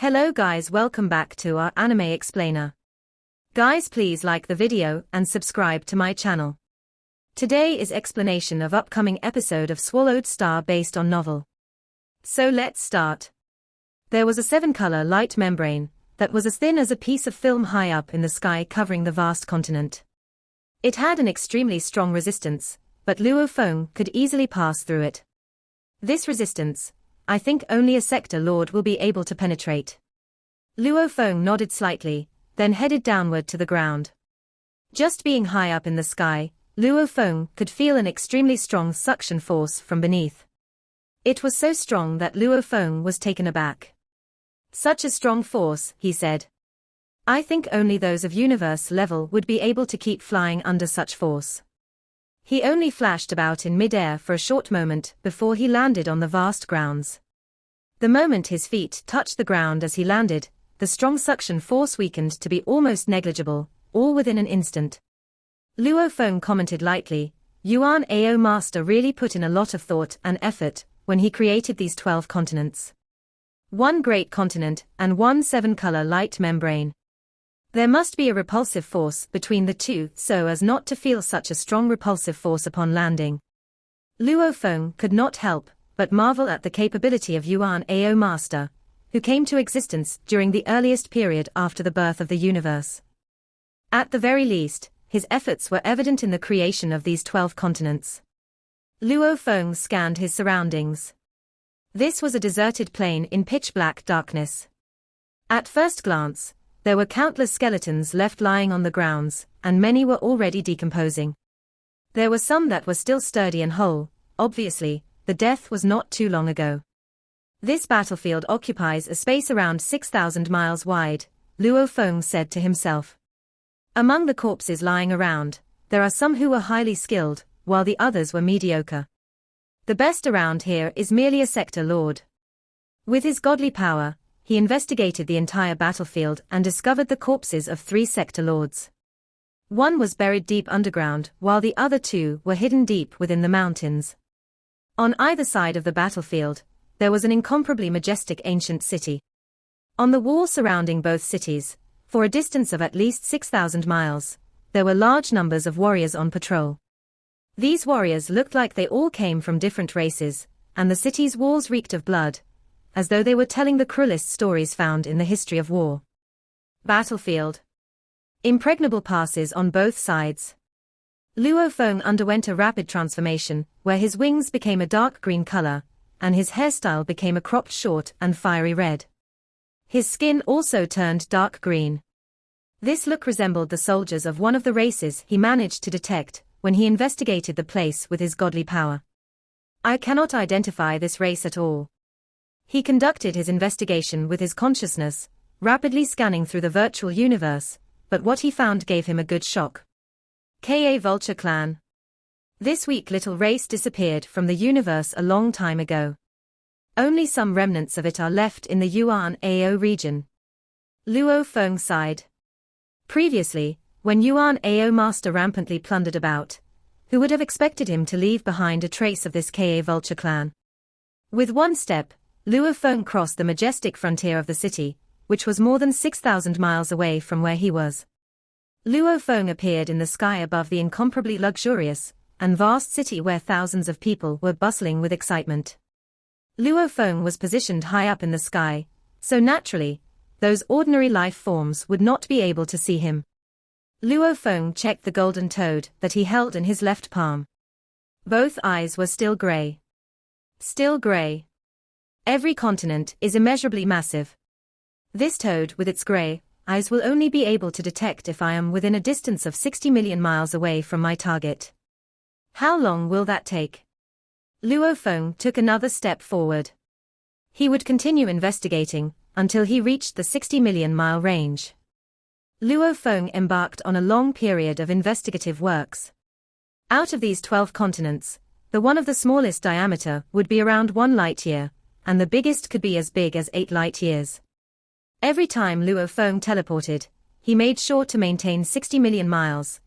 Hello guys, welcome back to our anime explainer. Guys, please like the video and subscribe to my channel. Today is explanation of upcoming episode of Swallowed Star based on novel. So let's start. There was a 7-color light membrane that was as thin as a piece of film high up in the sky covering the vast continent. It had an extremely strong resistance, but Luo Feng could easily pass through it. This resistance, I think only a sector lord will be able to penetrate. Luo Feng nodded slightly, then headed downward to the ground. Just being high up in the sky, Luo Feng could feel an extremely strong suction force from beneath. It was so strong that Luo Feng was taken aback. Such a strong force, he said. I think only those of universe level would be able to keep flying under such force. He only flashed about in mid-air for a short moment before he landed on the vast grounds. The moment his feet touched the ground as he landed, the strong suction force weakened to be almost negligible, all within an instant. Luo Feng commented lightly, Yuan Ao Master really put in a lot of thought and effort when he created these 12 continents. One great continent and one 7-color light membrane. There must be a repulsive force between the two so as not to feel such a strong repulsive force upon landing. Luo Feng could not help but marvel at the capability of Yuan Ao Master, who came to existence during the earliest period after the birth of the universe. At the very least, his efforts were evident in the creation of these 12 continents. Luo Feng scanned his surroundings. This was a deserted plain in pitch-black darkness. At first glance, there were countless skeletons left lying on the grounds, and many were already decomposing. There were some that were still sturdy and whole. Obviously, the death was not too long ago. This battlefield occupies a space around 6,000 miles wide, Luo Feng said to himself. Among the corpses lying around, there are some who were highly skilled, while the others were mediocre. The best around here is merely a sector lord. With his godly power, he investigated the entire battlefield and discovered the corpses of 3 sector lords. One was buried deep underground, while the other 2 were hidden deep within the mountains. On either side of the battlefield, there was an incomparably majestic ancient city. On the wall surrounding both cities, for a distance of at least 6,000 miles, there were large numbers of warriors on patrol. These warriors looked like they all came from different races, and the city's walls reeked of blood, as though they were telling the cruelest stories found in the history of war. Battlefield. Impregnable passes on both sides. Luo Feng underwent a rapid transformation, where his wings became a dark green color, and his hairstyle became a cropped short and fiery red. His skin also turned dark green. This look resembled the soldiers of one of the races he managed to detect when he investigated the place with his godly power. I cannot identify this race at all. He conducted his investigation with his consciousness, rapidly scanning through the virtual universe, but what he found gave him a good shock. Ka Vulture Clan. This weak little race disappeared from the universe a long time ago. Only some remnants of it are left in the Yuan Ao region. Luo Feng sighed. Previously, when Yuan Ao Master rampantly plundered about, who would have expected him to leave behind a trace of this Ka Vulture Clan? With one step, Luo Feng crossed the majestic frontier of the city, which was more than 6,000 miles away from where he was. Luo Feng appeared in the sky above the incomparably luxurious and vast city where thousands of people were bustling with excitement. Luo Feng was positioned high up in the sky, so naturally, those ordinary life forms would not be able to see him. Luo Feng checked the golden toad that he held in his left palm. Both eyes were still gray. Still gray. Every continent is immeasurably massive. This toad with its gray eyes will only be able to detect if I am within a distance of 60 million miles away from my target. How long will that take? Luo Feng took another step forward. He would continue investigating until he reached the 60 million mile range. Luo Feng embarked on a long period of investigative works. Out of these 12 continents, the one of the smallest diameter would be around 1 light year, and the biggest could be as big as 8 light years. Every time Luo Feng teleported, he made sure to maintain 60 million miles.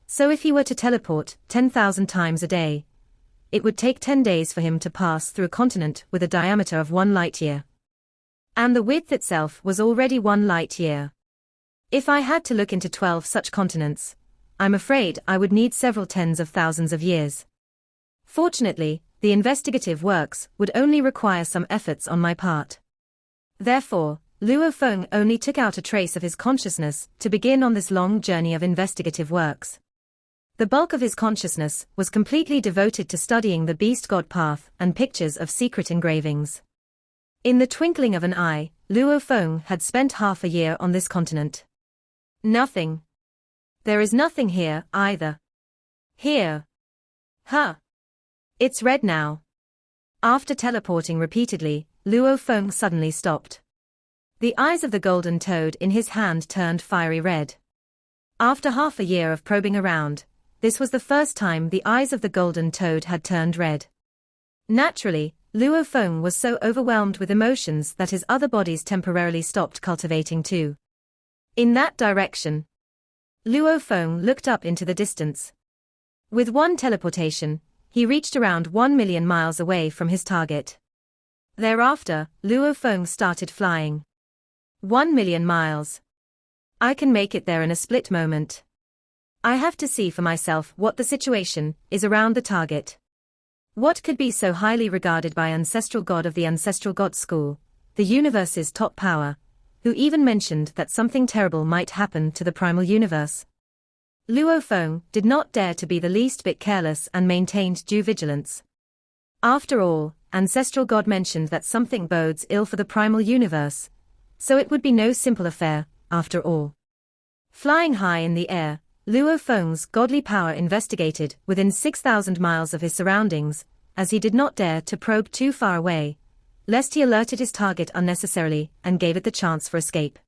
So if he were to teleport 10,000 times a day, it would take 10 days for him to pass through a continent with a diameter of 1 light year. And the width itself was already 1 light year. If I had to look into 12 such continents, I'm afraid I would need several tens of thousands of years. Fortunately, the investigative works would only require some efforts on my part. Therefore, Luo Feng only took out a trace of his consciousness to begin on this long journey of investigative works. The bulk of his consciousness was completely devoted to studying the beast god path and pictures of secret engravings. In the twinkling of an eye, Luo Feng had spent half a year on this continent. Nothing. There is nothing here, either. Here. Huh. It's red now. After teleporting repeatedly, Luo Feng suddenly stopped. The eyes of the golden toad in his hand turned fiery red. After half a year of probing around, this was the first time the eyes of the golden toad had turned red. Naturally, Luo Feng was so overwhelmed with emotions that his other bodies temporarily stopped cultivating too. In that direction, Luo Feng looked up into the distance. With one teleportation, he reached around 1 million miles away from his target. Thereafter, Luo Feng started flying. 1 million miles. I can make it there in a split moment. I have to see for myself what the situation is around the target. What could be so highly regarded by Ancestral God of the Ancestral God School, the universe's top power, who even mentioned that something terrible might happen to the primal universe? Luo Feng did not dare to be the least bit careless and maintained due vigilance. After all, Ancestral God mentioned that something bodes ill for the primal universe, so it would be no simple affair, after all. Flying high in the air, Luo Feng's godly power investigated within 6,000 miles of his surroundings, as he did not dare to probe too far away, lest he alerted his target unnecessarily and gave it the chance for escape.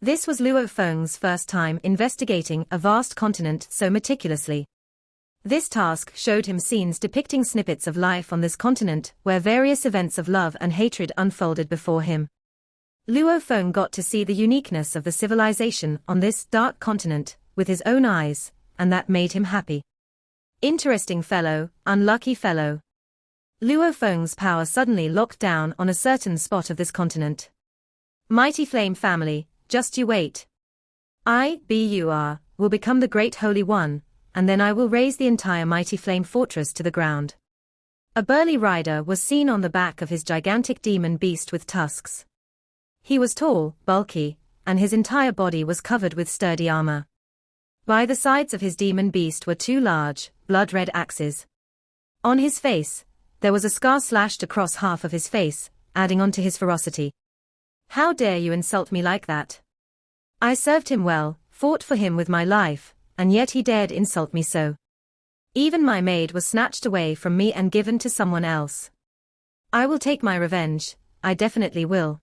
This was Luo Feng's first time investigating a vast continent so meticulously. This task showed him scenes depicting snippets of life on this continent where various events of love and hatred unfolded before him. Luo Feng got to see the uniqueness of the civilization on this dark continent with his own eyes, and that made him happy. Interesting fellow, unlucky fellow. Luo Feng's power suddenly locked down on a certain spot of this continent. Mighty Flame family, just you wait. I, will become the Great Holy One, and then I will raise the entire Mighty Flame fortress to the ground. A burly rider was seen on the back of his gigantic demon beast with tusks. He was tall, bulky, and his entire body was covered with sturdy armor. By the sides of his demon beast were 2 large, blood-red axes. On his face, there was a scar slashed across half of his face, adding on to his ferocity. How dare you insult me like that? I served him well, fought for him with my life, and yet he dared insult me so. Even my maid was snatched away from me and given to someone else. I will take my revenge, I definitely will.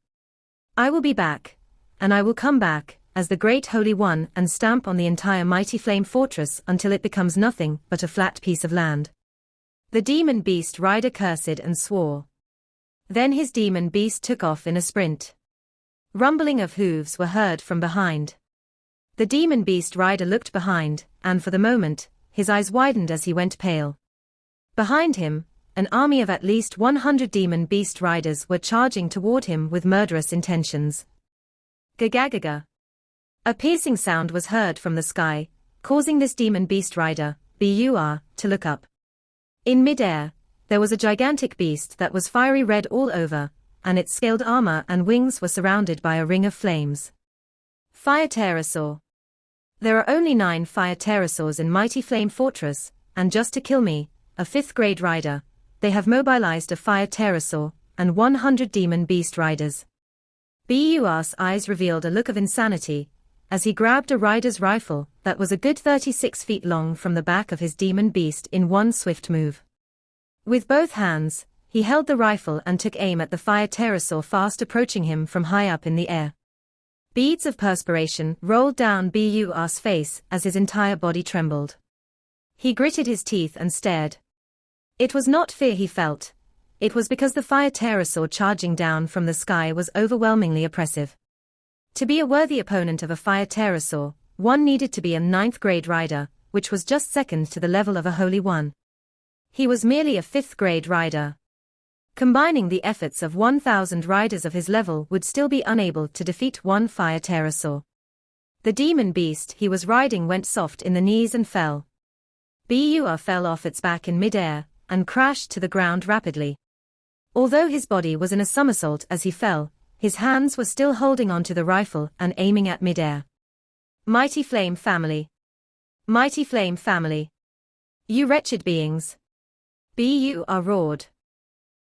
I will be back, and I will come back as the Great Holy One and stamp on the entire Mighty Flame fortress until it becomes nothing but a flat piece of land. The demon beast rider cursed and swore. Then his demon beast took off in a sprint. Rumbling of hooves were heard from behind. The demon beast rider looked behind, and for the moment, his eyes widened as he went pale. Behind him, an army of at least 100 demon beast riders were charging toward him with murderous intentions. Gagagaga. A piercing sound was heard from the sky, causing this demon beast rider, to look up. In mid-air, there was a gigantic beast that was fiery red all over, and its scaled armor and wings were surrounded by a ring of flames. Fire pterosaur. There are only 9 fire pterosaurs in Mighty Flame Fortress, and just to kill me, a 5th grade rider, they have mobilized a fire pterosaur and 100 demon beast riders. Bu's eyes revealed a look of insanity, as he grabbed a rider's rifle that was a good 36 feet long from the back of his demon beast in one swift move. With both hands, he held the rifle and took aim at the fire pterosaur fast approaching him from high up in the air. Beads of perspiration rolled down Bu's face as his entire body trembled. He gritted his teeth and stared. It was not fear he felt. It was because the fire pterosaur charging down from the sky was overwhelmingly oppressive. To be a worthy opponent of a fire pterosaur, one needed to be a 9th grade rider, which was just second to the level of a Holy One. He was merely a 5th grade rider. Combining the efforts of 1,000 riders of his level would still be unable to defeat one fire pterosaur. The demon beast he was riding went soft in the knees and fell. Bur fell off its back in midair, and crashed to the ground rapidly. Although his body was in a somersault as he fell, his hands were still holding onto the rifle and aiming at midair. Mighty Flame Family! Mighty Flame Family! You wretched beings! Bur roared.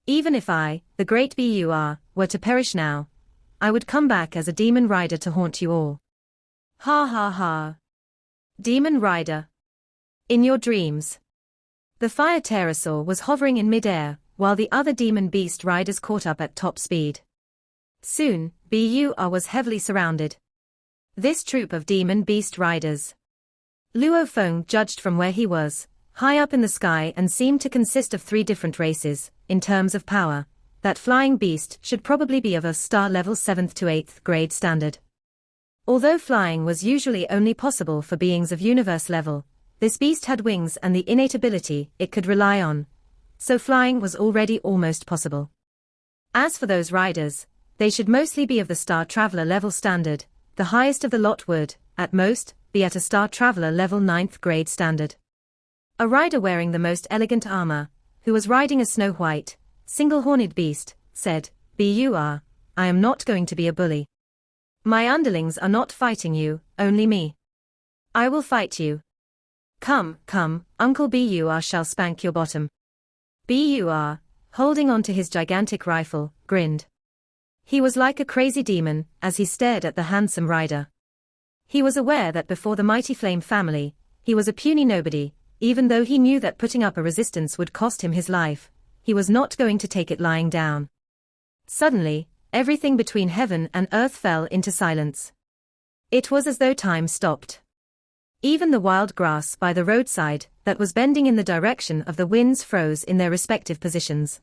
Even if I, the great Bur, were to perish now, I would come back as a demon rider to haunt you all. Ha ha ha! Demon rider! In your dreams! The fire pterosaur was hovering in midair, while the other demon beast riders caught up at top speed. Soon, Bur was heavily surrounded. This troop of demon beast riders. Luo Feng judged from where he was, high up in the sky, and seemed to consist of 3 different races. In terms of power, that flying beast should probably be of a star level 7th to 8th grade standard. Although flying was usually only possible for beings of universe level, this beast had wings and the innate ability it could rely on, so flying was already almost possible. As for those riders, they should mostly be of the Star Traveler level standard. The highest of the lot would, at most, be at a Star Traveler level 9th grade standard. A rider wearing the most elegant armor, who was riding a snow-white, single-horned beast, said, Bur, I am not going to be a bully. My underlings are not fighting you, only me. I will fight you. Come, come, Uncle Bur shall spank your bottom. Bur, holding on to his gigantic rifle, grinned. He was like a crazy demon as he stared at the handsome rider. He was aware that before the Mighty Flame family, he was a puny nobody. Even though he knew that putting up a resistance would cost him his life, he was not going to take it lying down. Suddenly, everything between heaven and earth fell into silence. It was as though time stopped. Even the wild grass by the roadside that was bending in the direction of the winds froze in their respective positions.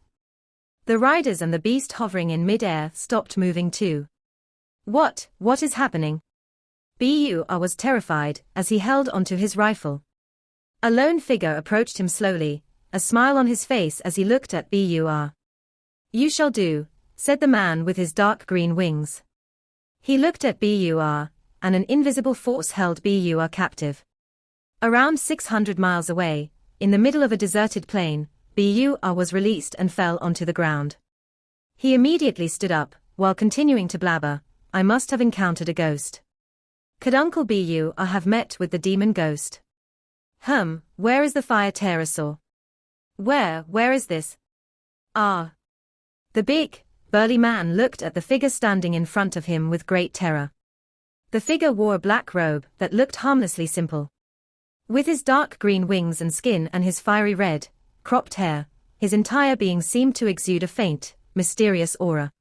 The riders and the beast hovering in mid-air stopped moving too. What is happening? Bur was terrified as he held onto his rifle. A lone figure approached him slowly, a smile on his face as he looked at Bur. You shall do, said the man with his dark green wings. He looked at Bur, and an invisible force held Bur captive. Around 600 miles away, in the middle of a deserted plain, Bur was released and fell onto the ground. He immediately stood up, while continuing to blabber, I must have encountered a ghost. Could Uncle Bur have met with the demon ghost? Where is the fire pterosaur? Where is this? Ah! The big, burly man looked at the figure standing in front of him with great terror. The figure wore a black robe that looked harmlessly simple. With his dark green wings and skin and his fiery red, cropped hair, his entire being seemed to exude a faint, mysterious aura.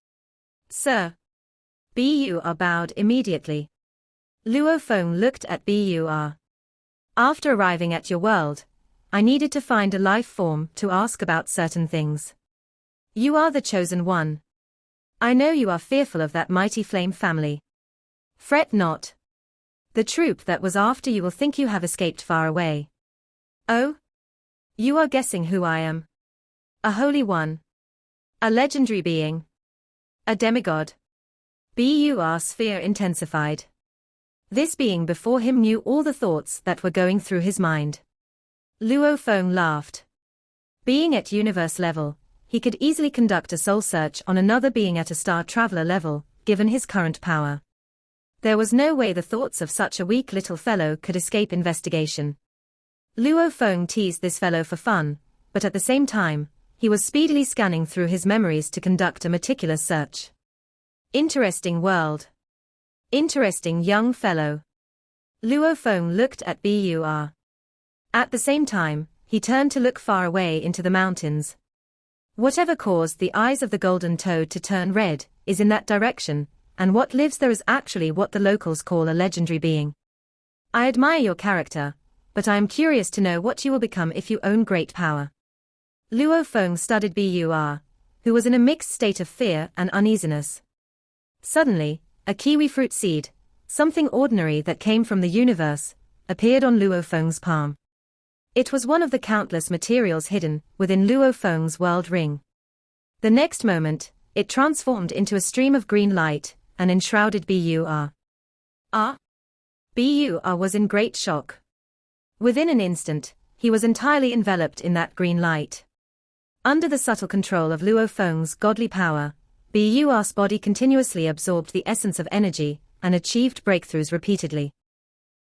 Sir! Bur bowed immediately. Luo Feng looked at Bur. After arriving at your world, I needed to find a life form to ask about certain things. You are the chosen one. I know you are fearful of that Mighty Flame family. Fret not. The troop that was after you will think you have escaped far away. Oh? You are guessing who I am. A holy one. A legendary being. A demigod. Bur's fear intensified. This being before him knew all the thoughts that were going through his mind. Luo Feng laughed. Being at universe level, he could easily conduct a soul search on another being at a Star Traveler level, given his current power. There was no way the thoughts of such a weak little fellow could escape investigation. Luo Feng teased this fellow for fun, but at the same time, he was speedily scanning through his memories to conduct a meticulous search. Interesting world. Interesting young fellow. Luo Feng looked at Bur. At the same time, he turned to look far away into the mountains. Whatever caused the eyes of the golden toad to turn red is in that direction, and what lives there is actually what the locals call a legendary being. I admire your character, but I am curious to know what you will become if you own great power. Luo Feng studied Bur, who was in a mixed state of fear and uneasiness. Suddenly, a kiwi fruit seed, something ordinary that came from the universe, appeared on Luo Feng's palm. It was one of the countless materials hidden within Luo Feng's world ring. The next moment, it transformed into a stream of green light, and enshrouded Bur. Bur was in great shock. Within an instant, he was entirely enveloped in that green light. Under the subtle control of Luo Feng's godly power, Bur's body continuously absorbed the essence of energy, and achieved breakthroughs repeatedly.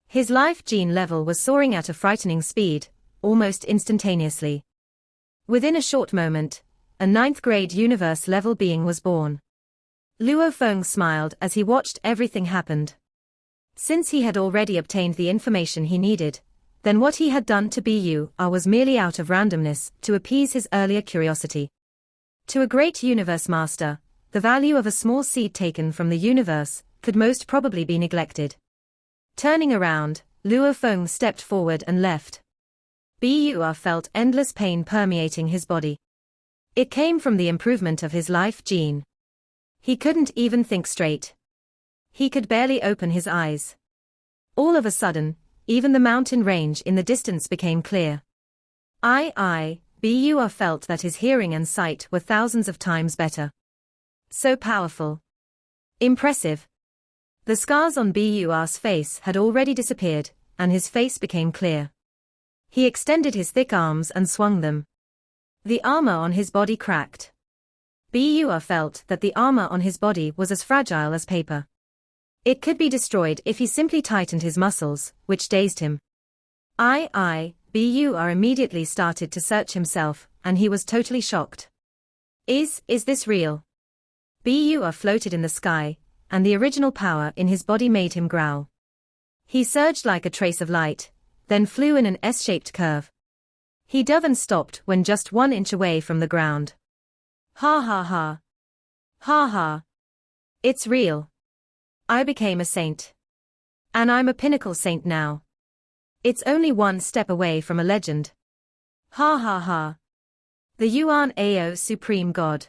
His life gene level was soaring at a frightening speed, almost instantaneously. Within a short moment, a 9th-grade universe-level being was born. Luo Feng smiled as he watched everything happen. Since he had already obtained the information he needed, then what he had done to Bur was merely out of randomness to appease his earlier curiosity. To a great universe master, the value of a small seed taken from the universe could most probably be neglected. Turning around, Luo Feng stepped forward and left. Bur felt endless pain permeating his body. It came from the improvement of his life gene. He couldn't even think straight. He could barely open his eyes. All of a sudden, even the mountain range in the distance became clear. Bur felt that his hearing and sight were thousands of times better. So powerful. Impressive. The scars on Bur's face had already disappeared, and his face became clear. He extended his thick arms and swung them. The armor on his body cracked. Bur felt that the armor on his body was as fragile as paper. It could be destroyed if he simply tightened his muscles, which dazed him. Bur immediately started to search himself, and he was totally shocked. Is this real? Bur floated in the sky, and the original power in his body made him growl. He surged like a trace of light, then flew in an S-shaped curve. He dove and stopped when just 1 inch away from the ground. Ha ha ha. Ha ha. It's real. I became a saint. And I'm a pinnacle saint now. It's only 1 step away from a legend. Ha ha ha. The Yuan Ao Supreme God.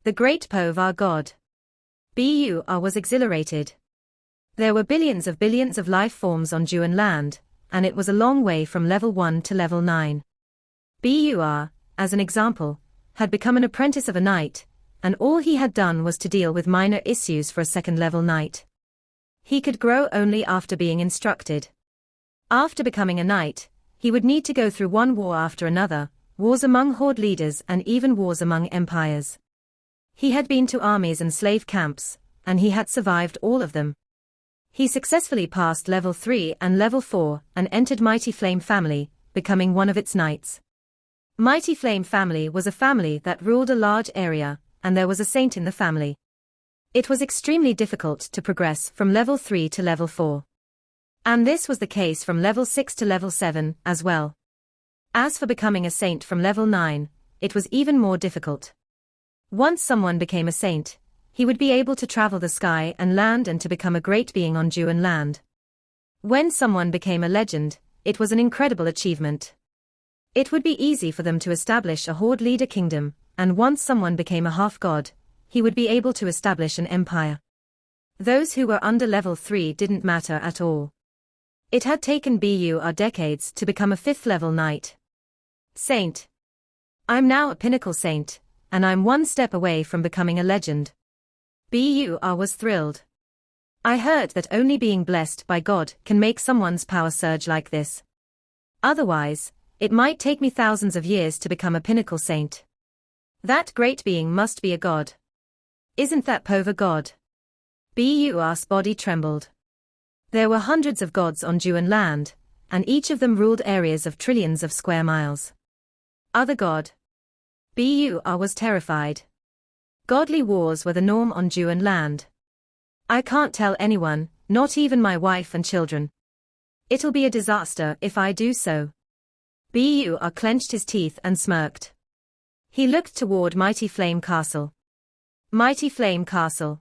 The Great Povar God. Bur was exhilarated. There were billions of life forms on Juan land, and it was a long way from level 1 to level 9. Bur, as an example, had become an apprentice of a knight, and all he had done was to deal with minor issues for a second-level knight. He could grow only after being instructed. After becoming a knight, he would need to go through one war after another, wars among horde leaders and even wars among empires. He had been to armies and slave camps, and he had survived all of them. He successfully passed level 3 and level 4 and entered Mighty Flame Family, becoming one of its knights. Mighty Flame Family was a family that ruled a large area, and there was a saint in the family. It was extremely difficult to progress from level 3 to level 4. And this was the case from level 6 to level 7 as well. As for becoming a saint from level 9, it was even more difficult. Once someone became a saint, he would be able to travel the sky and land and to become a great being on Juan land. When someone became a legend, it was an incredible achievement. It would be easy for them to establish a horde leader kingdom, and once someone became a half-god, he would be able to establish an empire. Those who were under level 3 didn't matter at all. It had taken Bur decades to become a 5th-level knight. Saint. I'm now a pinnacle saint, and I'm 1 step away from becoming a legend. Bur was thrilled. I heard that only being blessed by God can make someone's power surge like this. Otherwise, it might take me thousands of years to become a pinnacle saint. That great being must be a god. Isn't that Povar God? Bur's body trembled. There were hundreds of gods on Juan land, and each of them ruled areas of trillions of square miles. Other god? Bur was terrified. Godly wars were the norm on Juan land. I can't tell anyone, not even my wife and children. It'll be a disaster if I do so. Bur clenched his teeth and smirked. He looked toward Mighty Flame Castle. Mighty Flame Castle.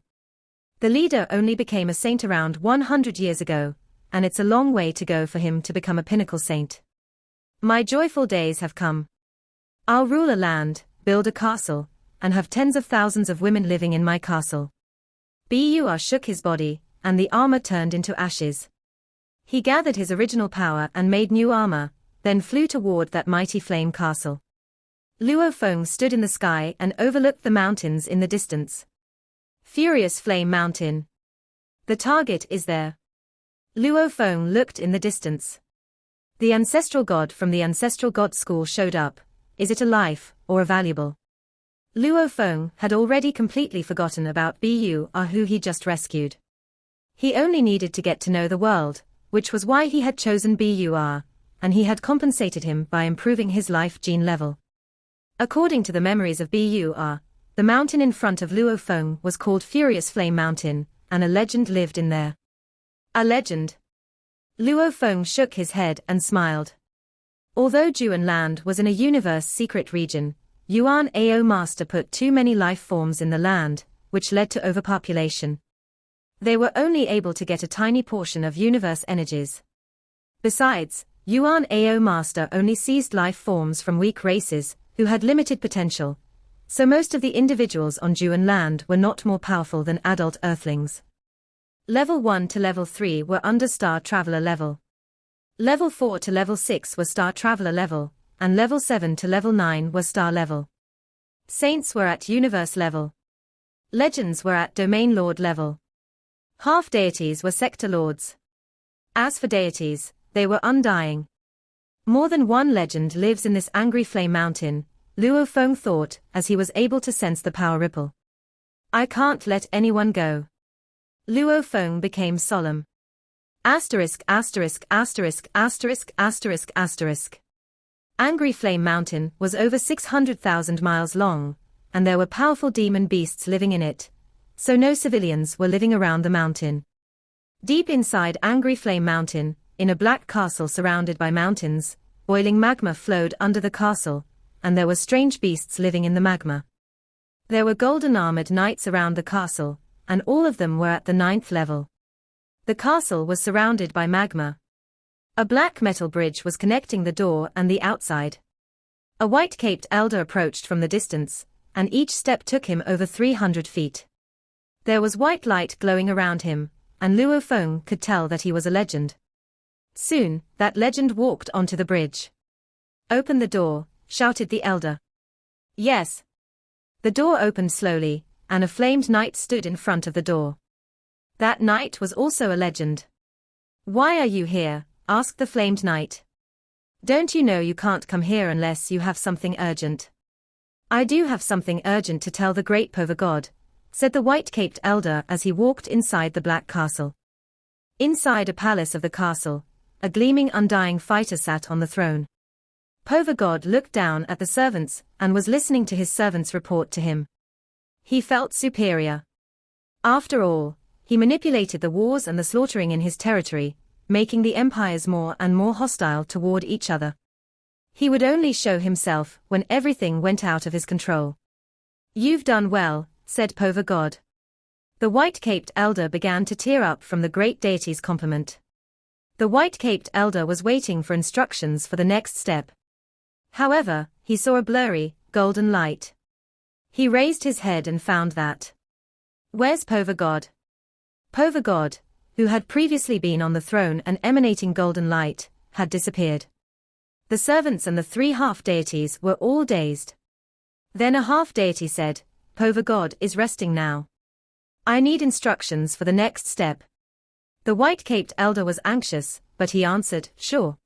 The leader only became a saint around 100 years ago, and it's a long way to go for him to become a pinnacle saint. My joyful days have come. I'll rule a land, build a castle, and have tens of thousands of women living in my castle. Bur shook his body, and the armor turned into ashes. He gathered his original power and made new armor, then flew toward that mighty flame castle. Luo Feng stood in the sky and overlooked the mountains in the distance. Furious Flame Mountain. The target is there. Luo Feng looked in the distance. The ancestral god from the ancestral god school showed up. Is it a life, or a valuable? Luo Feng had already completely forgotten about Bu who he just rescued. He only needed to get to know the world, which was why he had chosen Bu, and he had compensated him by improving his life gene level. According to the memories of Bu, the mountain in front of Luo Feng was called Furious Flame Mountain, and a legend lived in there. A legend? Luo Feng shook his head and smiled. Although Juan land was in a universe secret region, Yuan Ao Master put too many life forms in the land, which led to overpopulation. They were only able to get a tiny portion of universe energies. Besides, Yuan Ao Master only seized life forms from weak races, who had limited potential, so most of the individuals on Juan land were not more powerful than adult Earthlings. Level 1 to Level 3 were under Star Traveler level. Level 4 to Level 6 were Star Traveler level, and Level 7 to Level 9 were Star level. Saints were at Universe level. Legends were at Domain Lord level. Half-deities were Sector Lords. As for deities, they were undying. More than one legend lives in this angry flame mountain, Luo Feng thought, as he was able to sense the power ripple. I can't let anyone go. Luo Feng became solemn. Asterisk asterisk asterisk asterisk asterisk asterisk. Angry Flame Mountain was over 600,000 miles long, and there were powerful demon beasts living in it, so no civilians were living around the mountain. Deep inside Angry Flame Mountain, in a black castle surrounded by mountains, boiling magma flowed under the castle, and there were strange beasts living in the magma. There were golden armored knights around the castle, and all of them were at the 9th level. The castle was surrounded by magma. A black metal bridge was connecting the door and the outside. A white-caped elder approached from the distance, and each step took him over 300 feet. There was white light glowing around him, and Luo Feng could tell that he was a legend. Soon, that legend walked onto the bridge. Open the door, shouted the elder. Yes. The door opened slowly, and a flamed knight stood in front of the door. That knight was also a legend. Why are you here? Asked the flamed knight. Don't you know you can't come here unless you have something urgent? I do have something urgent to tell the great Pova God, said the white-caped elder as he walked inside the black castle. Inside a palace of the castle, a gleaming undying fighter sat on the throne. Pova God looked down at the servants and was listening to his servants report to him. He felt superior. After all, he manipulated the wars and the slaughtering in his territory, making the empires more and more hostile toward each other. He would only show himself when everything went out of his control. You've done well, said Pova God. The white-caped elder began to tear up from the great deity's compliment. The white-caped elder was waiting for instructions for the next step. However, he saw a blurry, golden light. He raised his head and found that. Where's Pova God? Pova God, who had previously been on the throne and emanating golden light, had disappeared. The servants and the 3 half-deities were all dazed. Then a half-deity said, Pova God is resting now. I need instructions for the next step. The white-caped elder was anxious, but he answered, sure.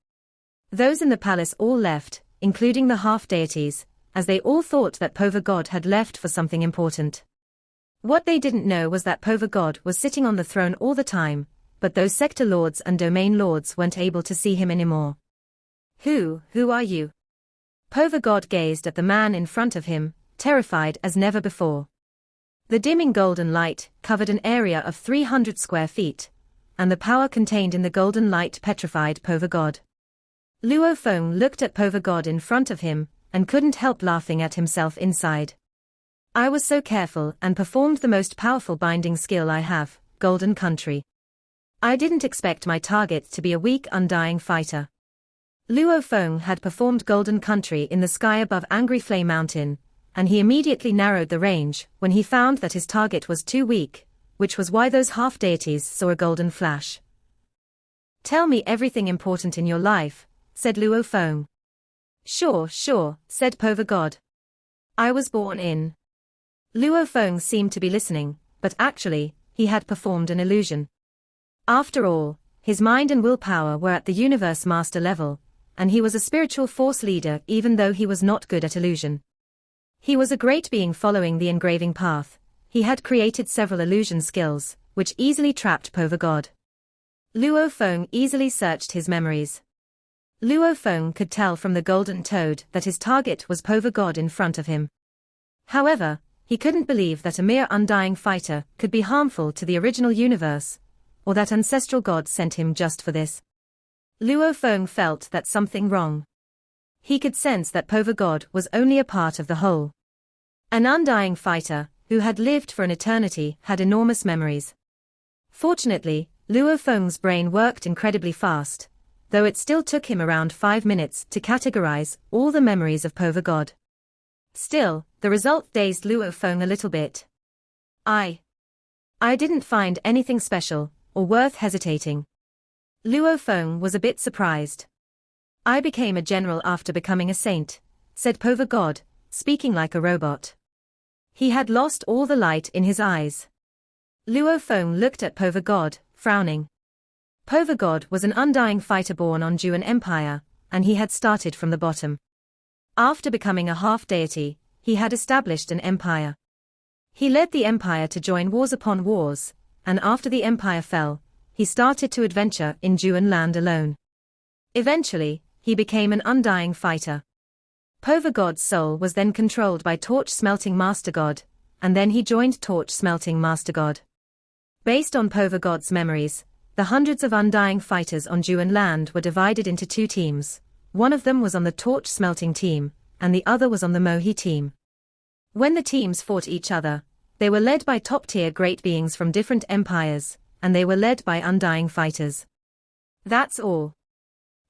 Those in the palace all left, including the half-deities, as they all thought that Pova God had left for something important. What they didn't know was that Pova God was sitting on the throne all the time, but those sector lords and domain lords weren't able to see him anymore. Who are you? Pova God gazed at the man in front of him, terrified as never before. The dimming golden light covered an area of 300 square feet, and the power contained in the golden light petrified Pova God. Luo Feng looked at Pova God in front of him, and couldn't help laughing at himself inside. I was so careful and performed the most powerful binding skill I have, Golden Country. I didn't expect my target to be a weak, undying fighter. Luo Feng had performed Golden Country in the sky above Angry Flame Mountain, and he immediately narrowed the range when he found that his target was too weak, which was why those half-deities saw a golden flash. Tell me everything important in your life, said Luo Feng. Sure, said Pova God. I was born in. Luo Feng seemed to be listening, but actually, he had performed an illusion. After all, his mind and willpower were at the universe master level, and he was a spiritual force leader even though he was not good at illusion. He was a great being following the engraving path. He had created several illusion skills, which easily trapped Pova God. Luo Feng easily searched his memories. Luo Feng could tell from the golden toad that his target was Pova God in front of him. However, he couldn't believe that a mere undying fighter could be harmful to the original universe, or that ancestral God sent him just for this. Luo Feng felt that something wrong. He could sense that Pova God was only a part of the whole. An undying fighter, who had lived for an eternity, had enormous memories. Fortunately, Luo Feng's brain worked incredibly fast, though it still took him around 5 minutes to categorize all the memories of Pova God. Still, the result dazed Luo Feng a little bit. I didn't find anything special, or worth hesitating. Luo Feng was a bit surprised. I became a general after becoming a saint, said Pova God, speaking like a robot. He had lost all the light in his eyes. Luo Feng looked at Pova God, frowning. Pova God was an undying fighter born on Juan Empire, and he had started from the bottom. After becoming a half-deity, he had established an empire. He led the empire to join wars upon wars, and after the empire fell, he started to adventure in Juan land alone. Eventually, he became an undying fighter. Pova God's soul was then controlled by Torch-Smelting Master God, and then he joined Torch-Smelting Master God. Based on Pova God's memories, the hundreds of undying fighters on Juan land were divided into 2 teams. One of them was on the Torch-Smelting team, and the other was on the Mohi team. When the teams fought each other, they were led by top-tier great beings from different empires, and they were led by undying fighters. That's all.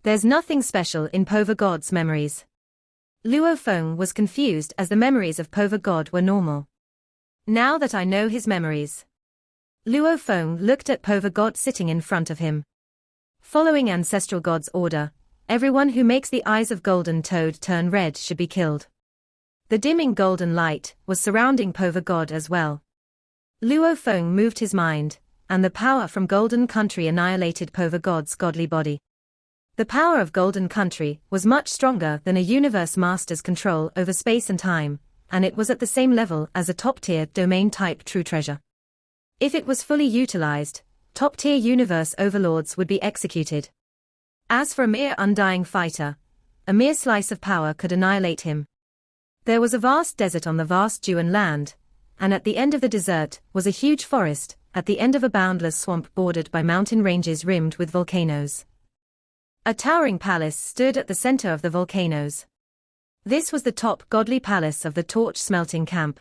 There's nothing special in Pova God's memories. Luo Feng was confused as the memories of Pova God were normal. Now that I know his memories. Luo Feng looked at Pova God sitting in front of him. Following Ancestral God's order, everyone who makes the eyes of Golden Toad turn red should be killed. The dimming golden light was surrounding Pova God as well. Luo Feng moved his mind, and the power from Golden Country annihilated Pova God's godly body. The power of Golden Country was much stronger than a universe master's control over space and time, and it was at the same level as a top-tier domain-type true treasure. If it was fully utilized, top-tier universe overlords would be executed. As for a mere undying fighter, a mere slice of power could annihilate him. There was a vast desert on the vast Juan land, and at the end of the desert was a huge forest, at the end of a boundless swamp bordered by mountain ranges rimmed with volcanoes. A towering palace stood at the center of the volcanoes. This was the top godly palace of the Torch-Smelting Camp.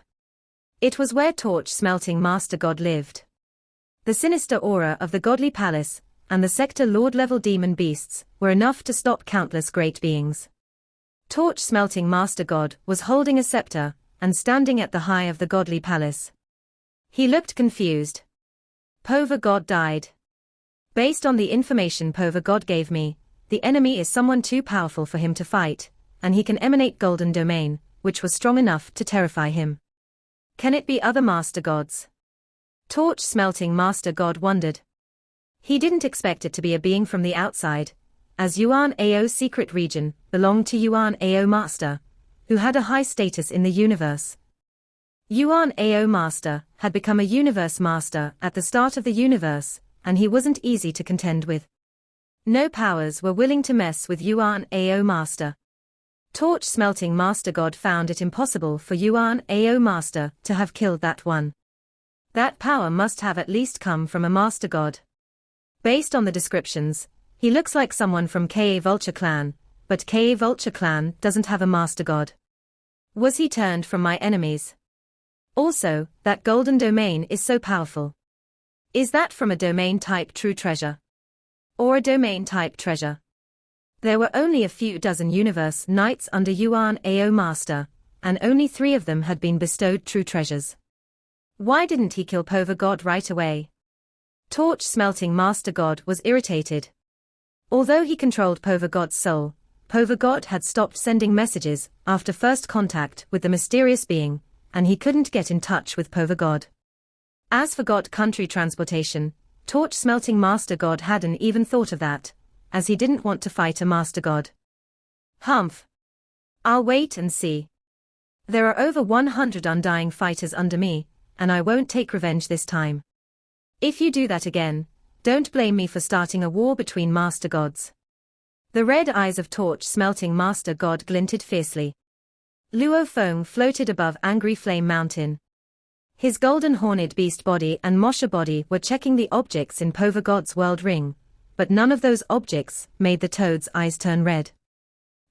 It was where Torch-Smelting Master God lived. The sinister aura of the godly palace, and the sector lord-level demon beasts, were enough to stop countless great beings. Torch-Smelting Master God was holding a scepter, and standing at the high of the godly palace. He looked confused. Pova God died. Based on the information Pova God gave me, the enemy is someone too powerful for him to fight, and he can emanate golden domain, which was strong enough to terrify him. Can it be other Master Gods? Torch-Smelting Master God wondered. He didn't expect it to be a being from the outside, as Yuan Ao's secret region belonged to Yuan Ao Master, who had a high status in the universe. Yuan Ao Master had become a universe master at the start of the universe, and he wasn't easy to contend with. No powers were willing to mess with Yuan Ao Master. Torch-Smelting Master God found it impossible for Yuan Ao Master to have killed that one. That power must have at least come from a Master God. Based on the descriptions, he looks like someone from Ka Vulture Clan, but Ka Vulture Clan doesn't have a Master God. Was he turned from my enemies? Also, that golden domain is so powerful. Is that from a domain-type true treasure? Or a domain-type treasure? There were only a few dozen universe knights under Yuan Ao Master, and only 3 of them had been bestowed true treasures. Why didn't he kill Pova God right away? Torch-Smelting Master God was irritated. Although he controlled Pova God's soul, Pova God had stopped sending messages after first contact with the mysterious being, and he couldn't get in touch with Pova God. As for God country transportation, torch-smelting Master God hadn't even thought of that, as he didn't want to fight a Master God. Humph. I'll wait and see. There are over 100 undying fighters under me, and I won't take revenge this time. If you do that again, don't blame me for starting a war between Master Gods. The red eyes of torch-smelting Master God glinted fiercely. Luo Feng floated above Angry Flame Mountain. His golden horned beast body and Mosha body were checking the objects in Pova God's world ring, but none of those objects made the toad's eyes turn red.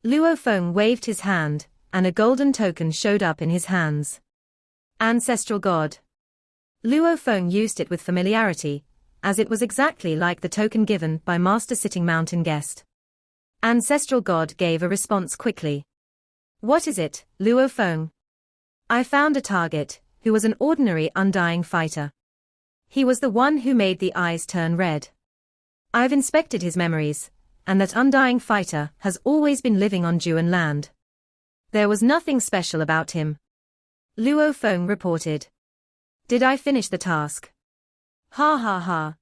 Luo Feng waved his hand, and a golden token showed up in his hands. Ancestral God. Luo Feng used it with familiarity, as it was exactly like the token given by Master Sitting Mountain Guest. Ancestral God gave a response quickly. What is it, Luo Feng? I found a target, who was an ordinary undying fighter. He was the one who made the eyes turn red. I've inspected his memories, and that undying fighter has always been living on Juan land. There was nothing special about him. Luo Feng reported. Did I finish the task? Ha ha ha.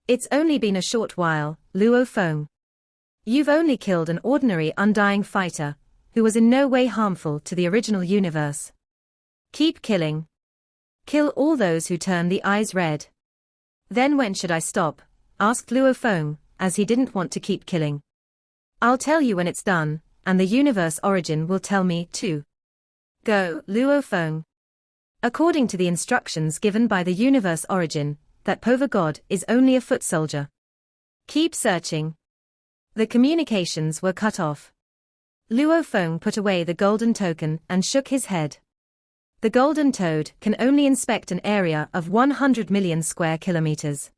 It's only been a short while, Luo Feng. You've only killed an ordinary undying fighter, who was in no way harmful to the original universe. Keep killing. Kill all those who turn the eyes red. Then when should I stop? Asked Luo Feng, as he didn't want to keep killing. I'll tell you when it's done, and the universe origin will tell me too. Go, Luo Feng. According to the instructions given by the universe origin, that Pova God is only a foot soldier. Keep searching. The communications were cut off. Luo Feng put away the golden token and shook his head. The golden toad can only inspect an area of 100 million square kilometers.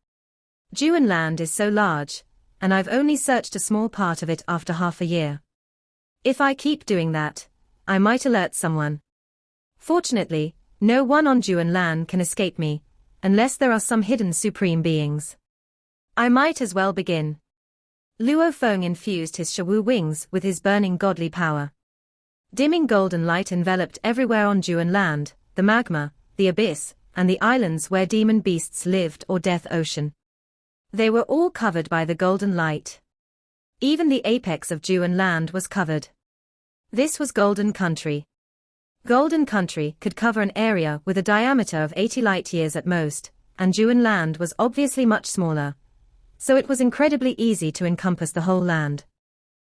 Juan land is so large, and I've only searched a small part of it after half a year. If I keep doing that, I might alert someone. Fortunately, no one on Juan land can escape me, unless there are some hidden supreme beings. I might as well begin. Luo Feng infused his Shawu wings with his burning godly power. Dimming golden light enveloped everywhere on Juan land, the magma, the abyss, and the islands where demon beasts lived or Death Ocean. They were all covered by the golden light. Even the apex of Juan land was covered. This was Golden Country. Golden Country could cover an area with a diameter of 80 light-years at most, and Juan land was obviously much smaller, so it was incredibly easy to encompass the whole land.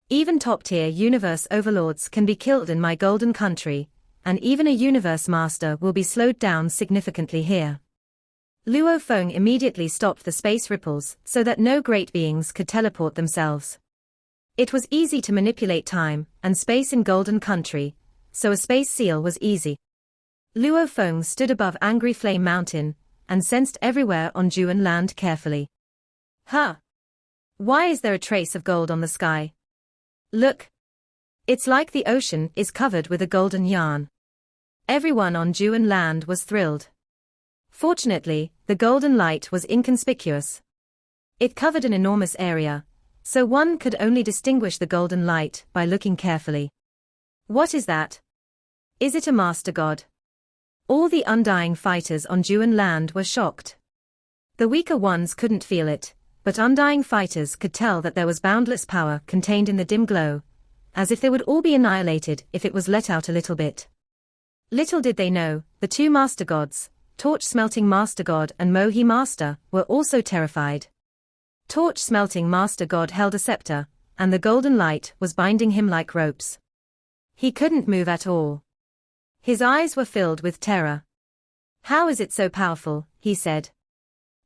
Even top-tier universe overlords can be killed in my Golden Country, and even a universe master will be slowed down significantly here. Luo Feng immediately stopped the space ripples so that no great beings could teleport themselves. It was easy to manipulate time and space in Golden Country, so a space seal was easy. Luo Feng stood above Angry Flame Mountain and sensed everywhere on Juan land carefully. Huh? Why is there a trace of gold on the sky? Look. It's like the ocean is covered with a golden yarn. Everyone on Juan land was thrilled. Fortunately, the golden light was inconspicuous. It covered an enormous area, so one could only distinguish the golden light by looking carefully. What is that? Is it a Master God? All the undying fighters on Juan land were shocked. The weaker ones couldn't feel it, but undying fighters could tell that there was boundless power contained in the dim glow, as if they would all be annihilated if it was let out a little bit. Little did they know, the two Master Gods, Torch-Smelting Master God and Mohi Master, were also terrified. Torch-Smelting Master God held a scepter, and the golden light was binding him like ropes. He couldn't move at all. His eyes were filled with terror. How is it so powerful? He said.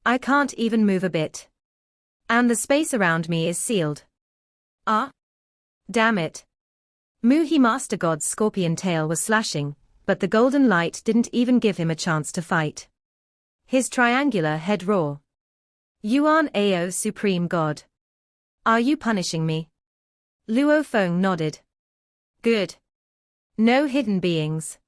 I can't even move a bit. And the space around me is sealed. Ah? Damn it. Muhi Master God's scorpion tail was slashing, but the golden light didn't even give him a chance to fight. His triangular head roar. Yuan Ao Supreme God. Are you punishing me? Luo Feng nodded. Good. No hidden beings.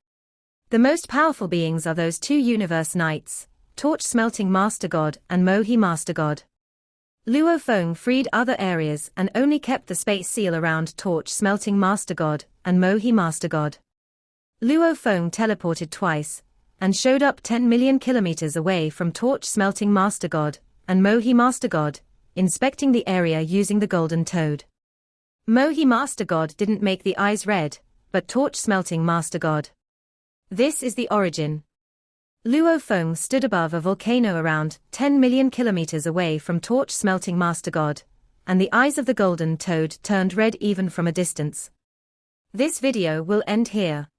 The most powerful beings are those two universe knights, Torch-Smelting Master God and Mohi Master God. Luo Feng freed other areas and only kept the space seal around Torch Smelting Master God and Mohi Master God. Luo Feng teleported twice and showed up 10 million kilometers away from Torch Smelting Master God and Mohi Master God, inspecting the area using the Golden Toad. Mohi Master God didn't make the eyes red, but Torch Smelting Master God. This is the origin. Luo Feng stood above a volcano around 10 million kilometers away from Torch Smelting Master God, and the eyes of the Golden Toad turned red even from a distance. This video will end here.